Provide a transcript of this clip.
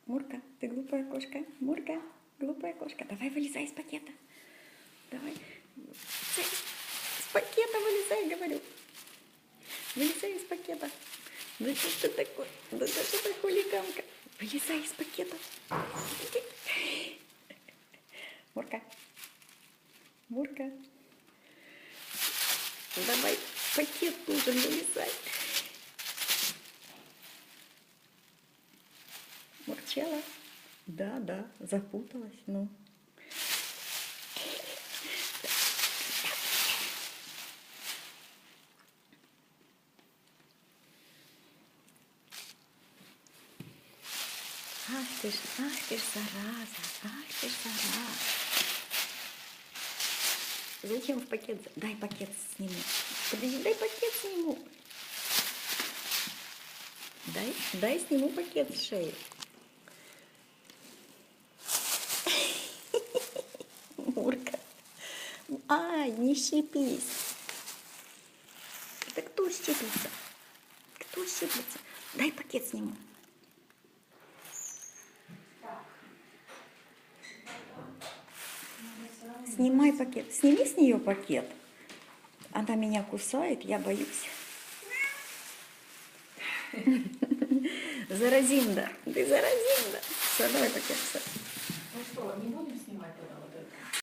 Мурка, ты глупая кошка. Мурка, глупая кошка. Давай вылезай из пакета. Давай. Из пакета вылезай, говорю. Вылезай из пакета. Ну что ты такой? Ну что ты такой, хулиганка? Вылезай из пакета. Мурка. Мурка. Давай в пакет тоже вылезай. Мурчала? Да, запуталась. Ну. Ах ты ж, зараза, ах ты ж, зараза. Зачем в пакет? Дай пакет сниму. Подожди, дай пакет сниму. Дай сниму пакет с шеи. Мурка. Ай, не щипись. Это кто щиплется? Кто щиплется? Дай пакет сниму. Снимай пакет. Сними с нее пакет. Она меня кусает, я боюсь. Заразинда. Ты заразинда. Все, давай пакет. Ну что, не будем снимать тогда?